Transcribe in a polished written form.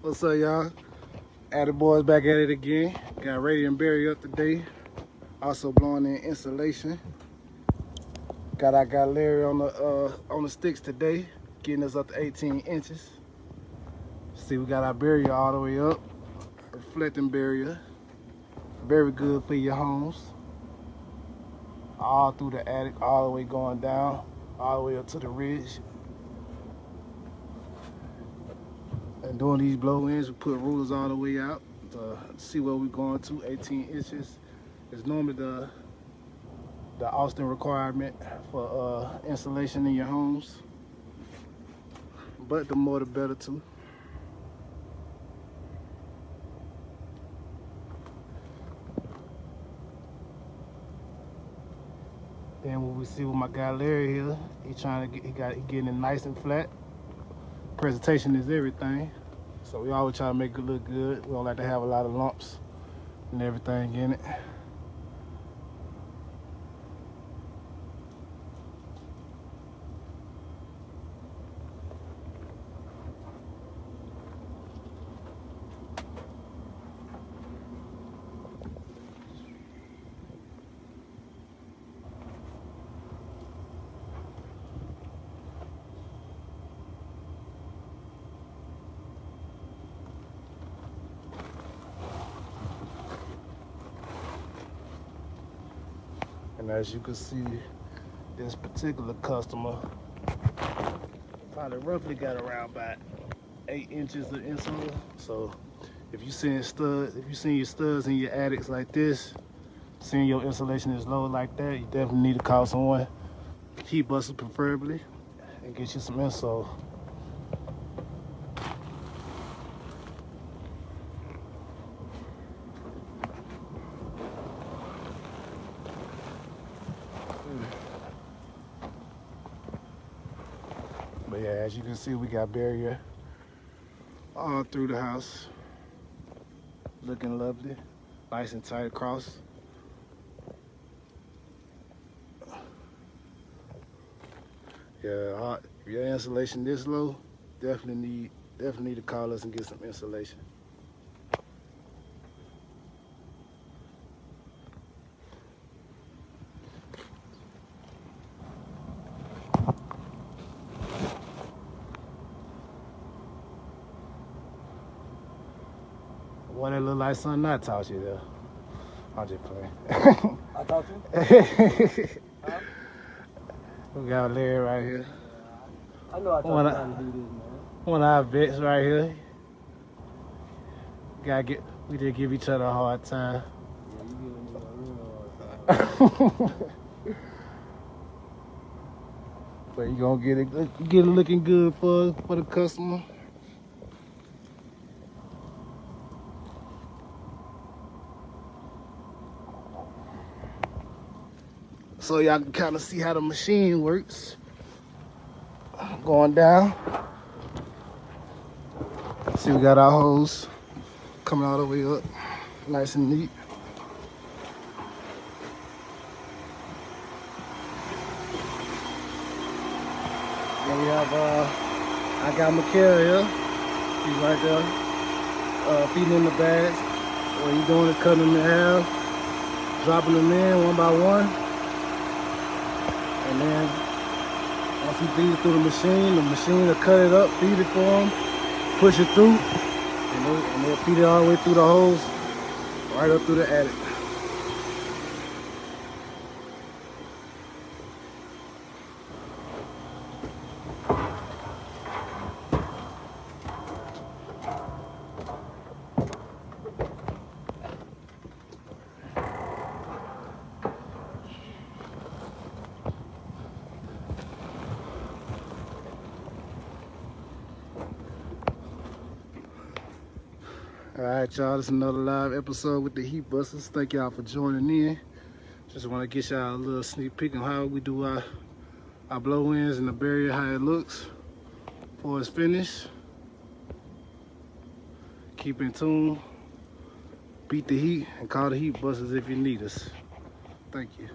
What's up, y'all? Addy Boys back at it again. Got radiant barrier up today. Also blowing in insulation. Got Larry on the sticks today, getting us up to 18 inches. See, we got our barrier all the way up. Reflecting barrier. Very good for your homes. All through the attic, all the way going down, all the way up to the ridge. And doing these blow-ins, we put rulers all the way out to see where we're going to. 18 inches is normally the Austin requirement for insulation in your homes. But the more the better too. Then what we see with my guy Larry here, he getting it nice and flat. Presentation is everything, so we always try to make it look good. We don't like to have a lot of lumps and everything in it. And as you can see, this particular customer probably roughly got around about 8 inches of insole. So if you seeing your studs in your attics like this, seeing your insulation is low like that, you definitely need to call someone, heat buster preferably, and get you some insole. But yeah, as you can see, we got barrier all through the house. Looking lovely, nice and tight across. Yeah, if your insulation this low, definitely need to call us and get some insulation. What it look like something I taught you there. I'm just playing. I taught you? Huh? We got Larry right here. I know I taught you how to do this, man. One of our vets right here. We just give each other a hard time. Yeah, you giving me a real hard time. But you gonna get it looking good for the customer. So y'all can kind of see how the machine works. Going down. See, we got our hose coming all the way up, nice and neat. Then we have I got Mikhail here. He's right there, feeding in the bags. What he's doing is cutting them in half, dropping them in one by one. And then once he feeds it through the machine will cut it up, feed it for him, push it through, and they'll feed it all the way through the hose, right up through the attic. All right, y'all, this is another live episode with the Heat Busters. Thank y'all for joining in. Just want to get y'all a little sneak peek on how we do our blow-ins and the barrier, how it looks before it's finished. Keep in tune, beat the heat, and call the Heat Busters if you need us. Thank you.